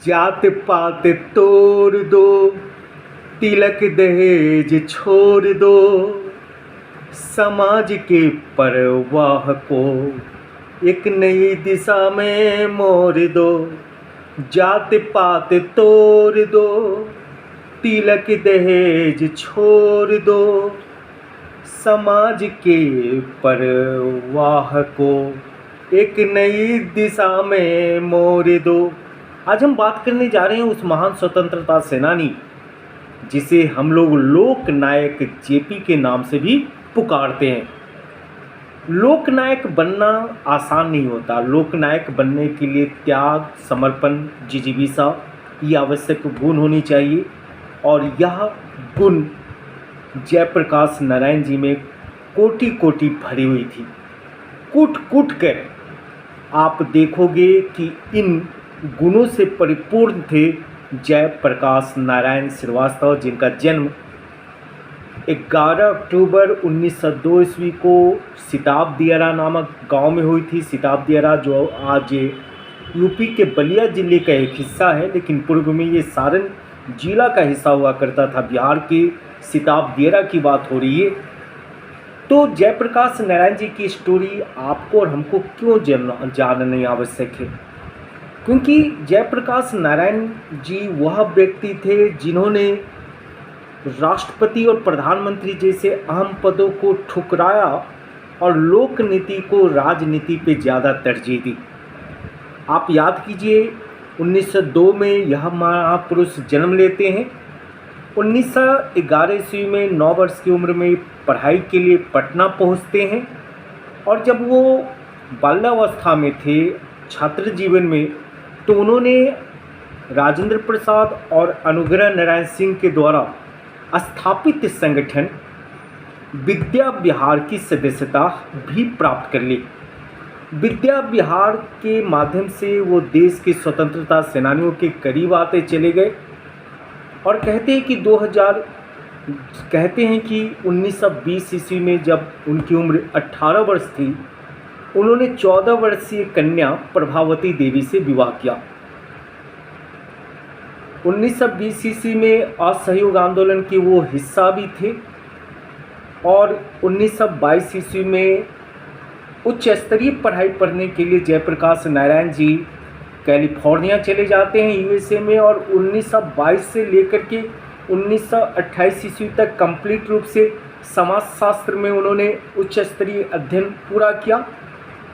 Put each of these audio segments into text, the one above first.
जात पात तोड़ दो, तिलक दहेज छोड़ दो, समाज के प्रवाह को एक नई दिशा में मोड़ दो। जात पात तोड़ दो, तिलक दहेज छोड़ दो, समाज के प्रवाह को एक नई दिशा में मोड़ दो। आज हम बात करने जा रहे हैं उस महान स्वतंत्रता सेनानी जिसे हम लोग लोक नायक जेपी के नाम से भी पुकारते हैं। लोक नायक बनना आसान नहीं होता। लोक नायक बनने के लिए त्याग, समर्पण, जिजीविषा ये आवश्यक गुण होनी चाहिए और यह गुण जयप्रकाश नारायण जी में कोटि कोटि भरी हुई थी। कूट कूट कर आप देखोगे कि इन गुणों से परिपूर्ण थे जयप्रकाश नारायण श्रीवास्तव, जिनका जन्म 11 अक्टूबर 1902 ईस्वी को सिताब दियारा नामक गांव में हुई थी। सिताब दियारा जो आज यूपी के बलिया जिले का एक हिस्सा है, लेकिन पूर्व में ये सारण जिला का हिस्सा हुआ करता था। बिहार के सिताब दियारा की बात हो रही है। तो जयप्रकाश नारायण जी की स्टोरी आपको और हमको क्यों जानना आवश्यक है? क्योंकि जयप्रकाश नारायण जी वह व्यक्ति थे जिन्होंने राष्ट्रपति और प्रधानमंत्री जैसे अहम पदों को ठुकराया और लोक नीति को राजनीति पे ज़्यादा तरजीह दी। आप याद कीजिए 1902 में यह महापुरुष जन्म लेते हैं। 1911 ईस्वी में 9 वर्ष की उम्र में पढ़ाई के लिए पटना पहुंचते हैं और जब वो बाल्यावस्था में थे, छात्र जीवन में, तो उन्होंने राजेंद्र प्रसाद और अनुग्रह नारायण सिंह के द्वारा स्थापित संगठन विद्या विहार की सदस्यता भी प्राप्त कर ली। विद्या विहार के माध्यम से वो देश के स्वतंत्रता सेनानियों के करीब आते चले गए और कहते हैं कि 1920 ईस्वी में जब उनकी उम्र 18 वर्ष थी, उन्होंने 14 वर्षीय कन्या प्रभावती देवी से विवाह किया। 1920 ईस्वी में असहयोग आंदोलन के वो हिस्सा भी थे और 1922 ईस्वी में उच्च स्तरीय पढ़ाई पढ़ने के लिए जयप्रकाश नारायण जी कैलिफोर्निया चले जाते हैं, यूएसए में, और 1922 से लेकर के 1928 ईस्वी तक कंप्लीट रूप से समाजशास्त्र में उन्होंने उच्च स्तरीय अध्ययन पूरा किया।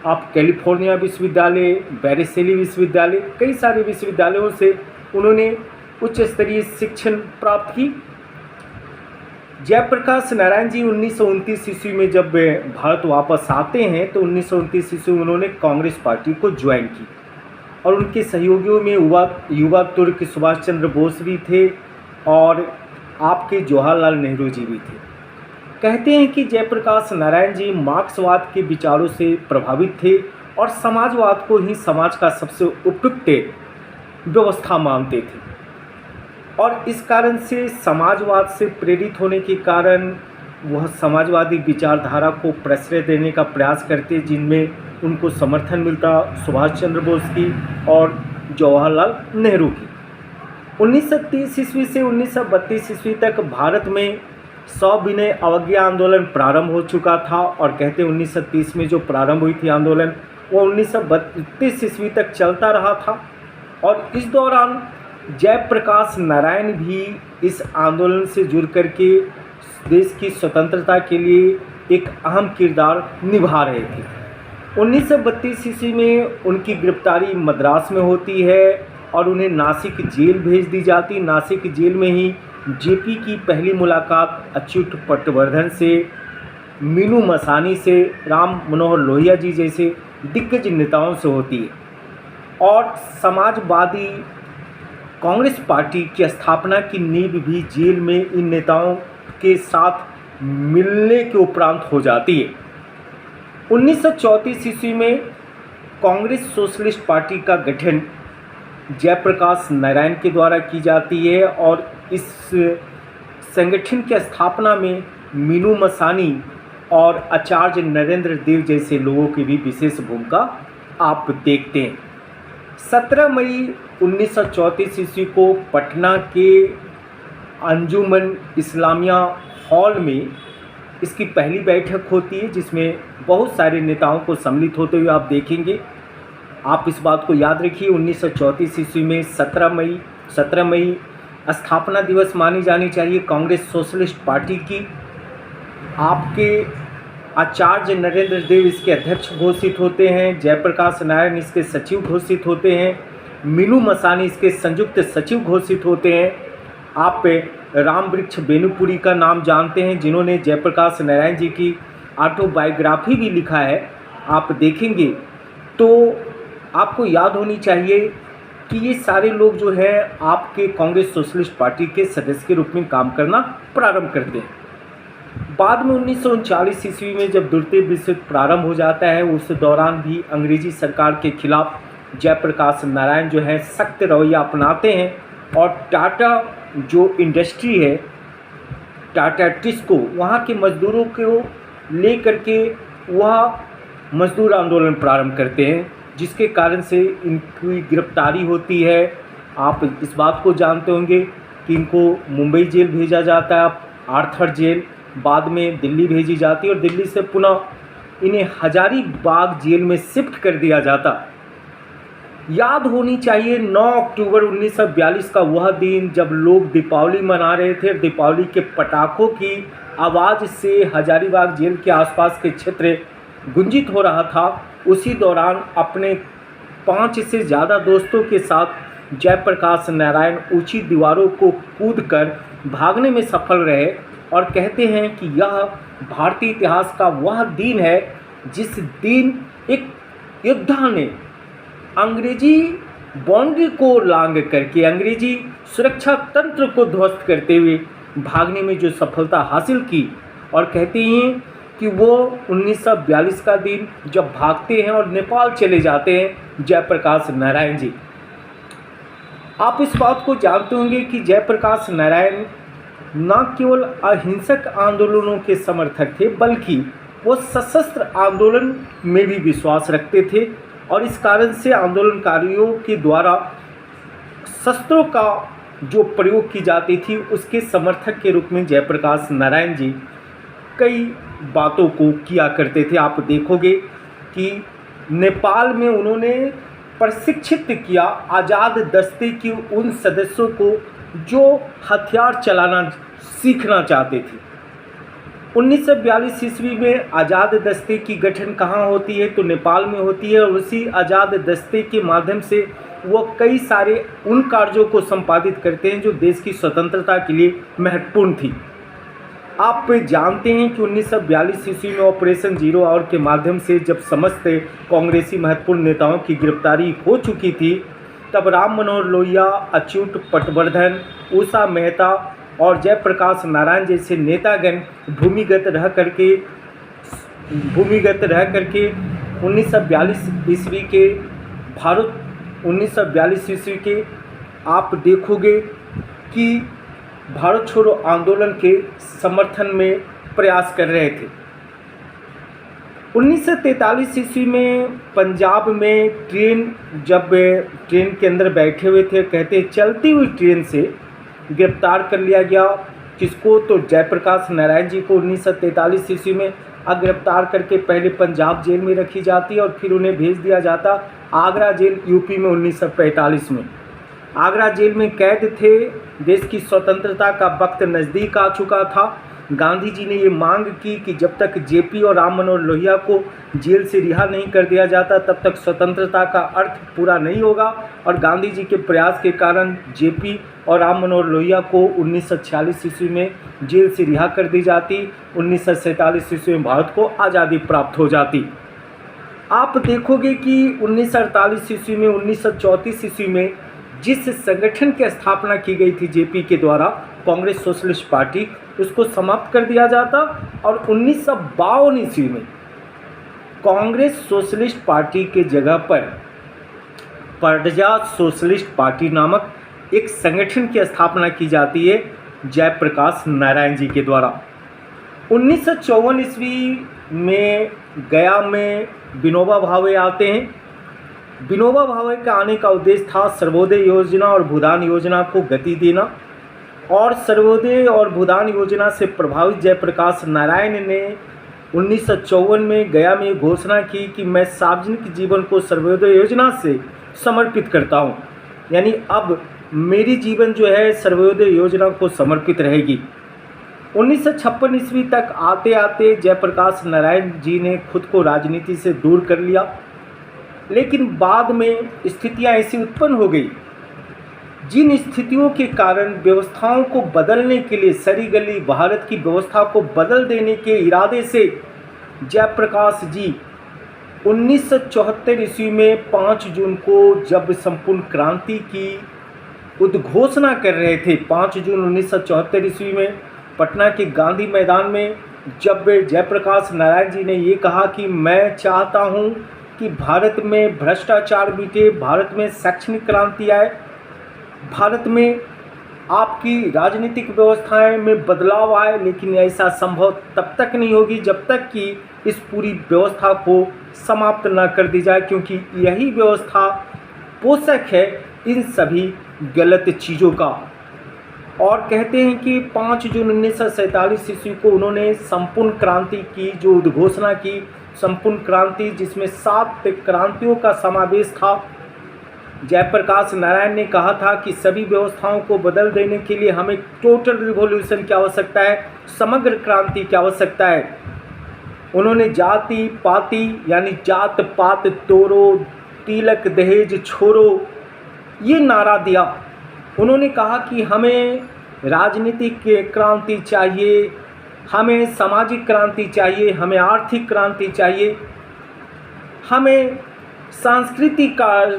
आप कैलिफोर्निया विश्वविद्यालय, बैरिसेली विश्वविद्यालय, कई सारे विश्वविद्यालयों से उन्होंने उच्च स्तरीय शिक्षण प्राप्त की। जयप्रकाश नारायण जी 1929 ईस्वी में जब भारत वापस आते हैं तो 1929 ईस्वी में उन्होंने कांग्रेस पार्टी को ज्वाइन की और उनके सहयोगियों में युवा तुर्क सुभाष चंद्र बोस भी थे और आपके जवाहरलाल नेहरू जी भी थे। कहते हैं कि जयप्रकाश नारायण जी मार्क्सवाद के विचारों से प्रभावित थे और समाजवाद को ही समाज का सबसे उपयुक्त व्यवस्था मानते थे और इस कारण से समाजवाद से प्रेरित होने के कारण वह समाजवादी विचारधारा को प्रश्रय देने का प्रयास करते, जिनमें उनको समर्थन मिलता सुभाष चंद्र बोस की और जवाहरलाल नेहरू की। 1930 ईस्वी से 1932 ईस्वी तक भारत में सविनय अवज्ञा आंदोलन प्रारंभ हो चुका था और कहते 1930 में जो प्रारंभ हुई थी आंदोलन वो 1932 ईस्वी तक चलता रहा था और इस दौरान जयप्रकाश नारायण भी इस आंदोलन से जुड़ करके देश की स्वतंत्रता के लिए एक अहम किरदार निभा रहे थे। 1932 ईस्वी में उनकी गिरफ्तारी मद्रास में होती है और उन्हें नासिक जेल भेज दी जाती। नासिक जेल में ही जेपी की पहली मुलाकात अच्युत पटवर्धन से, मीनू मसानी से, राम मनोहर लोहिया जी जैसे दिग्गज नेताओं से होती है और समाजवादी कांग्रेस पार्टी की स्थापना की नींव भी जेल में इन नेताओं के साथ मिलने के उपरांत हो जाती है। 1934 ईस्वी में कांग्रेस सोशलिस्ट पार्टी का गठन जयप्रकाश नारायण के द्वारा की जाती है और इस संगठन की स्थापना में मीनू मसानी और आचार्य नरेंद्र देव जैसे लोगों की भी विशेष भूमिका आप देखते हैं। 17 मई 1934 ईस्वी को पटना के अंजुमन इस्लामिया हॉल में इसकी पहली बैठक होती है, जिसमें बहुत सारे नेताओं को सम्मिलित होते हुए आप देखेंगे। आप इस बात को याद रखिए, 1934 ईस्वी में 17 मई स्थापना दिवस मानी जानी चाहिए कांग्रेस सोशलिस्ट पार्टी की। आपके आचार्य नरेंद्र देव इसके अध्यक्ष घोषित होते हैं, जयप्रकाश नारायण इसके सचिव घोषित होते हैं, मीनू मसानी इसके संयुक्त सचिव घोषित होते हैं। आप राम वृक्ष बेनुपुरी का नाम जानते हैं, जिन्होंने जयप्रकाश नारायण जी की ऑटोबायोग्राफी भी लिखा है। आप देखेंगे तो आपको याद होनी चाहिए कि ये सारे लोग जो है आपके कांग्रेस सोशलिस्ट पार्टी के सदस्य के रूप में काम करना प्रारंभ करते हैं। बाद में 1939 ईस्वी में जब द्वितीय विश्व युद्ध प्रारंभ हो जाता है, उस दौरान भी अंग्रेजी सरकार के खिलाफ जयप्रकाश नारायण जो है सख्त रवैया अपनाते हैं और टाटा जो इंडस्ट्री है, टाटा टिस्को, वहाँ के मज़दूरों को ले करके वह मज़दूर आंदोलन प्रारंभ करते हैं, जिसके कारण से इनकी गिरफ्तारी होती है। आप इस बात को जानते होंगे कि इनको मुंबई जेल भेजा जाता है, आर्थर जेल, बाद में दिल्ली भेजी जाती है और दिल्ली से पुनः इन्हें हजारीबाग जेल में शिफ्ट कर दिया जाता। याद होनी चाहिए 9 अक्टूबर 1942 का वह दिन जब लोग दीपावली मना रहे थे। दीपावली के पटाखों की आवाज़ से हजारीबाग जेल के आसपास के क्षेत्र गुंजित हो रहा था। उसी दौरान अपने 5 से ज़्यादा दोस्तों के साथ जयप्रकाश नारायण ऊंची दीवारों को कूदकर भागने में सफल रहे और कहते हैं कि यह भारतीय इतिहास का वह दिन है जिस दिन एक योद्धा ने अंग्रेजी बाउंड्री को लांघ करके अंग्रेजी सुरक्षा तंत्र को ध्वस्त करते हुए भागने में जो सफलता हासिल की। और कहते हैं कि वो 1942 का दिन जब भागते हैं और नेपाल चले जाते हैं जयप्रकाश नारायण जी। आप इस बात को जानते होंगे कि जयप्रकाश नारायण न केवल अहिंसक आंदोलनों के समर्थक थे, बल्कि वो सशस्त्र आंदोलन में भी विश्वास रखते थे और इस कारण से आंदोलनकारियों के द्वारा शस्त्रों का जो प्रयोग की जाती थी उसके समर्थक के रूप में जयप्रकाश नारायण जी कई बातों को किया करते थे। आप देखोगे कि नेपाल में उन्होंने प्रशिक्षित किया आज़ाद दस्ते के उन सदस्यों को जो हथियार चलाना सीखना चाहते थे। 1942 ईस्वी में आज़ाद दस्ते की गठन कहाँ होती है तो नेपाल में होती है और उसी आज़ाद दस्ते के माध्यम से वो कई सारे उन कार्यों को संपादित करते हैं जो देश की स्वतंत्रता के लिए महत्वपूर्ण थी। आप जानते हैं कि 1942 ईस्वी में ऑपरेशन जीरो आवर के माध्यम से जब समस्त कांग्रेसी महत्वपूर्ण नेताओं की गिरफ्तारी हो चुकी थी, तब राम मनोहर लोहिया, अच्युत पटवर्धन, उषा मेहता और जयप्रकाश नारायण जैसे नेतागण भूमिगत रह करके 1942 ईस्वी के भारत 1942 ईस्वी के आप देखोगे कि भारत छोड़ो आंदोलन के समर्थन में प्रयास कर रहे थे। 1943 ईस्वी में पंजाब में जब ट्रेन के अंदर बैठे हुए थे, कहते चलती हुई ट्रेन से गिरफ्तार कर लिया गया। किसको तो जयप्रकाश नारायण जी को 1943 ईस्वी में गिरफ्तार करके पहले पंजाब जेल में रखी जाती और फिर उन्हें भेज दिया जाता आगरा जेल यूपी में 1945 में। आगरा जेल में कैद थे। देश की स्वतंत्रता का वक्त नज़दीक आ चुका था। गांधी जी ने ये मांग की कि जब तक जेपी और राम मनोहर लोहिया को जेल से रिहा नहीं कर दिया जाता तब तक स्वतंत्रता का अर्थ पूरा नहीं होगा और गांधी जी के प्रयास के कारण जेपी और राम मनोहर लोहिया को 1946 ईस्वी में जेल से रिहा कर दी जाती। 1947 ईस्वी में भारत को आज़ादी प्राप्त हो जाती। आप देखोगे कि 1948 ईस्वी में 1934 ईस्वी में जिस संगठन की स्थापना की गई थी जेपी के द्वारा कांग्रेस सोशलिस्ट पार्टी, उसको समाप्त कर दिया जाता और 1952 ईस्वी में कांग्रेस सोशलिस्ट पार्टी के जगह पर प्रजा सोशलिस्ट पार्टी नामक एक संगठन की स्थापना की जाती है जयप्रकाश नारायण जी के द्वारा। 1954 ईस्वी में गया में विनोबा भावे आते हैं विनोबा भावे का आने का उद्देश्य था सर्वोदय योजना और भूदान योजना को गति देना। और सर्वोदय और भूदान योजना से प्रभावित जयप्रकाश नारायण ने 1954 में गया में घोषणा की कि मैं सार्वजनिक जीवन को सर्वोदय योजना से समर्पित करता हूं। यानी अब मेरी जीवन जो है सर्वोदय योजना को समर्पित रहेगी। 1956 ईस्वी तक आते आते जयप्रकाश नारायण जी ने खुद को राजनीति से दूर कर लिया, लेकिन बाद में स्थितियां ऐसी उत्पन्न हो गई जिन स्थितियों के कारण व्यवस्थाओं को बदलने के लिए सरी गली भारत की व्यवस्था को बदल देने के इरादे से जयप्रकाश जी 1974 ईस्वी में 5 जून को जब संपूर्ण क्रांति की उद्घोषणा कर रहे थे, 5 जून 1974 ईस्वी में पटना के गांधी मैदान में जब जयप्रकाश नारायण जी ने ये कहा कि मैं चाहता हूँ कि भारत में भ्रष्टाचार मिटे, भारत में शैक्षणिक क्रांति आए, भारत में आपकी राजनीतिक व्यवस्थाएं में बदलाव आए, लेकिन ऐसा संभव तब तक नहीं होगी जब तक कि इस पूरी व्यवस्था को समाप्त न कर दी जाए, क्योंकि यही व्यवस्था पोषक है इन सभी गलत चीज़ों का। और कहते हैं कि 5 जून 1947 ईस्वी को उन्होंने संपूर्ण क्रांति की जो उद्घोषणा की, संपूर्ण क्रांति जिसमें 7 क्रांतियों का समावेश था। जयप्रकाश नारायण ने कहा था कि सभी व्यवस्थाओं को बदल देने के लिए हमें टोटल रिवॉल्यूशन की आवश्यकता है, समग्र क्रांति की आवश्यकता है। उन्होंने जाति पाति यानी जात पात तोड़ो, तिलक दहेज छोड़ो, ये नारा दिया। उन्होंने कहा कि हमें राजनीतिक क्रांति चाहिए, हमें सामाजिक क्रांति चाहिए, हमें आर्थिक क्रांति चाहिए, हमें सांस्कृतिक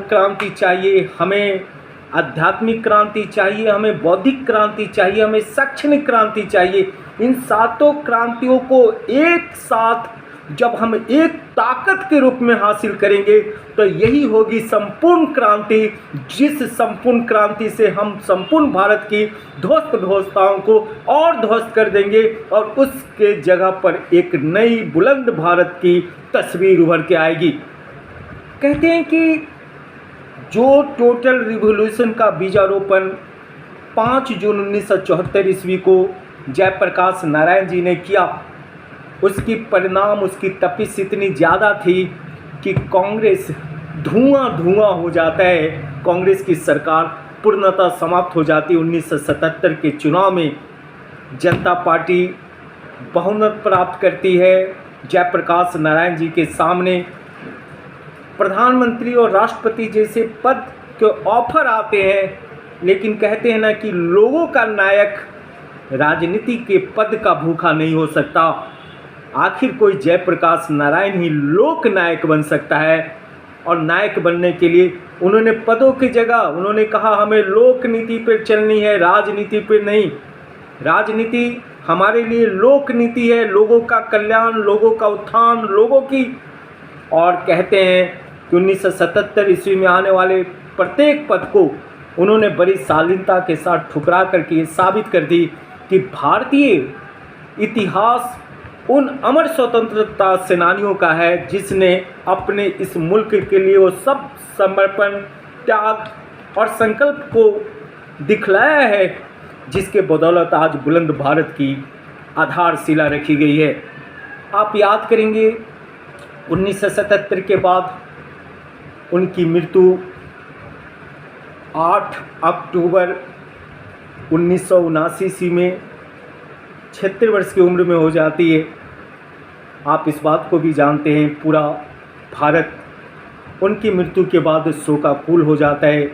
क्रांति चाहिए, हमें आध्यात्मिक क्रांति चाहिए, हमें बौद्धिक क्रांति चाहिए, हमें शैक्षणिक क्रांति चाहिए। इन 7 क्रांतियों को एक साथ जब हम एक ताकत के रूप में हासिल करेंगे तो यही होगी संपूर्ण क्रांति, जिस संपूर्ण क्रांति से हम संपूर्ण भारत की ध्वस्त व्यवस्थाओं को और ध्वस्त कर देंगे और उसके जगह पर एक नई बुलंद भारत की तस्वीर उभर के आएगी। कहते हैं कि जो टोटल रिवॉल्यूशन का बीजारोपण 5 जून 1974 ईस्वी को जयप्रकाश नारायण जी ने किया, उसकी परिणाम, उसकी तपिश इतनी ज़्यादा थी कि कांग्रेस धुआं हो जाता है, कांग्रेस की सरकार पूर्णतः समाप्त हो जाती। 1977 के चुनाव में जनता पार्टी बहुमत प्राप्त करती है। जयप्रकाश नारायण जी के सामने प्रधानमंत्री और राष्ट्रपति जैसे पद के ऑफर आते हैं, लेकिन कहते हैं ना कि लोगों का नायक राजनीति के पद का भूखा नहीं हो सकता। आखिर कोई जयप्रकाश नारायण ही लोक नायक बन सकता है। और नायक बनने के लिए उन्होंने पदों की जगह उन्होंने कहा हमें लोक नीति पर चलनी है, राजनीति पर नहीं। राजनीति हमारे लिए लोक नीति है, लोगों का कल्याण, लोगों का उत्थान, लोगों की। और कहते हैं कि 1977 ईस्वी में आने वाले प्रत्येक पद को उन्होंने बड़ी शालीनता के साथ ठुकरा करके ये साबित कर दी कि भारतीय इतिहास उन अमर स्वतंत्रता सेनानियों का है जिसने अपने इस मुल्क के लिए वो सब समर्पण, त्याग और संकल्प को दिखलाया है, जिसके बदौलत आज बुलंद भारत की आधारशिला रखी गई है। आप याद करेंगे 1977 के बाद उनकी मृत्यु 8 अक्टूबर 1979 ईस्वी में 76 वर्ष की उम्र में हो जाती है। आप इस बात को भी जानते हैं, पूरा भारत उनकी मृत्यु के बाद शोकाकुल हो जाता है।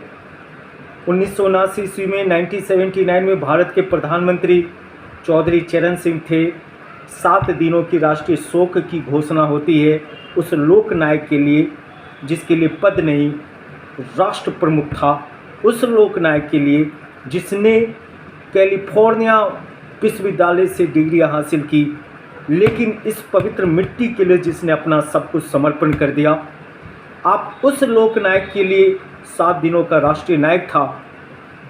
1979 ईस्वी में 1979 में भारत के प्रधानमंत्री चौधरी चरण सिंह थे। 7 दिनों की राष्ट्रीय शोक की घोषणा होती है उस लोक नायक के लिए जिसके लिए पद नहीं, राष्ट्र प्रमुख था। उस लोक नायक के लिए जिसने कैलिफोर्निया विश्वविद्यालय से डिग्रियां हासिल की, लेकिन इस पवित्र मिट्टी के लिए जिसने अपना सब कुछ समर्पण कर दिया। आप उस लोक नायक के लिए 7 दिनों का राष्ट्रीय नायक था,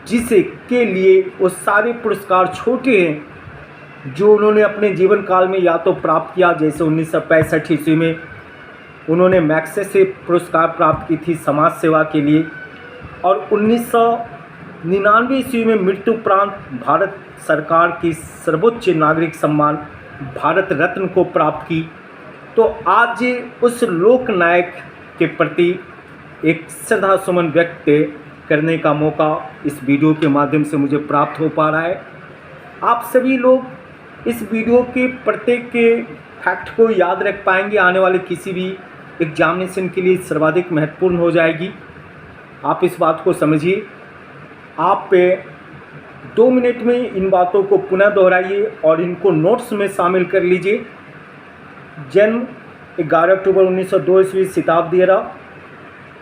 जिसे के लिए वो सारे पुरस्कार छोटे हैं जो उन्होंने अपने जीवन काल में या तो प्राप्त किया, जैसे 1965 ईस्वी में उन्होंने मैग्सेसे पुरस्कार प्राप्त की थी समाज सेवा के लिए और 1999 ईस्वी में मृत्यु उपरांत भारत सरकार की सर्वोच्च नागरिक सम्मान भारत रत्न को प्राप्त की। तो आज उस लोक नायक के प्रति एक श्रद्धा सुमन व्यक्त करने का मौका इस वीडियो के माध्यम से मुझे प्राप्त हो पा रहा है। आप सभी लोग इस वीडियो के प्रत्येक के फैक्ट को याद रख पाएंगे, आने वाले किसी भी एग्जामिनेशन के लिए सर्वाधिक महत्वपूर्ण हो जाएगी। आप इस बात को समझिए। आप 2 मिनट में इन बातों को पुनः दोहराइए और इनको नोट्स में शामिल कर लीजिए। जन्म 11 अक्टूबर 1902 ईस्वी सिताब दियरा।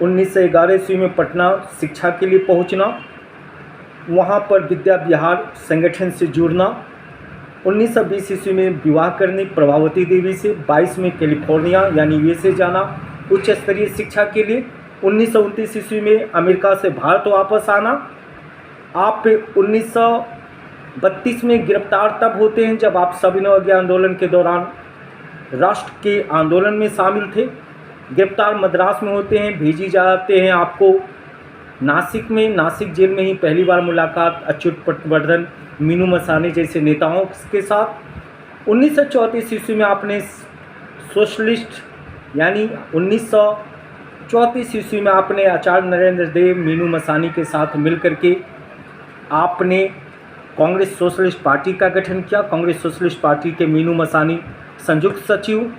1911 ईस्वी में पटना शिक्षा के लिए पहुंचना, वहां पर विद्या विहार संगठन से जुड़ना। 1920 ईस्वी में विवाह करनी प्रभावती देवी से। 22 में कैलिफोर्निया यानी यूएसए जाना उच्च स्तरीय शिक्षा के लिए। 1929 ईस्वी में अमेरिका से भारत वापस आना। आप 1932 में गिरफ्तार तब होते हैं जब आप सविनय अवज्ञा आंदोलन के दौरान राष्ट्र के आंदोलन में शामिल थे। गिरफ्तार मद्रास में होते हैं, भेजी जाते हैं आपको नासिक में। नासिक जेल में ही पहली बार मुलाकात अच्युत पटवर्धन, मीनू मसानी जैसे नेताओं के साथ। 1934 ईस्वी में आपने सोशलिस्ट यानी 1934 ईस्वी में आपने आचार्य नरेंद्र देव, मीनू मसानी के साथ मिलकर के आपने कांग्रेस सोशलिस्ट पार्टी का गठन किया। कांग्रेस सोशलिस्ट पार्टी के मीनू मसानी संयुक्त सचिव,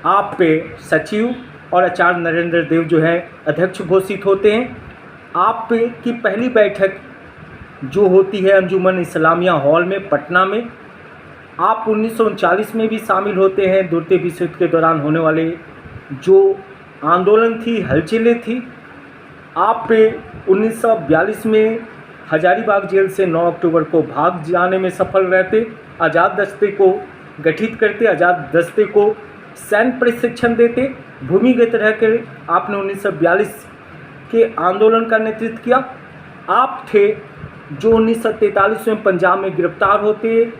आप सचिव और आचार्य नरेंद्र देव जो है अध्यक्ष घोषित होते हैं। आप की पहली बैठक जो होती है अंजुमन इस्लामिया हॉल में पटना में। आप 1939 में भी शामिल होते हैं। द्वितीय विश्व युद्ध के दौरान होने वाले जो आंदोलन थी, हलचलें थी। आप 1942 में हजारीबाग जेल से 9 अक्टूबर को भाग जाने में सफल रहते। आज़ाद दस्ते को गठित करते, आज़ाद दस्ते को सैन्य प्रशिक्षण देते। भूमिगत रहकर आपने 1942 के आंदोलन का नेतृत्व किया। आप थे जो 1943 में पंजाब में गिरफ्तार होते,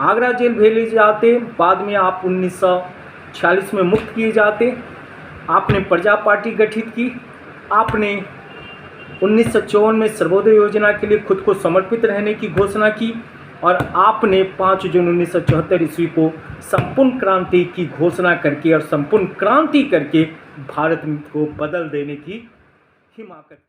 आगरा जेल भेजे जाते। बाद में आप 1946 में मुक्त किए जाते। आपने प्रजा पार्टी गठित की। आपने 1954 में सर्वोदय योजना के लिए खुद को समर्पित रहने की घोषणा की और आपने 5 जून 1974 ईस्वी को संपूर्ण क्रांति की घोषणा करके और संपूर्ण क्रांति करके भारत को बदल देने की हिमाकत की।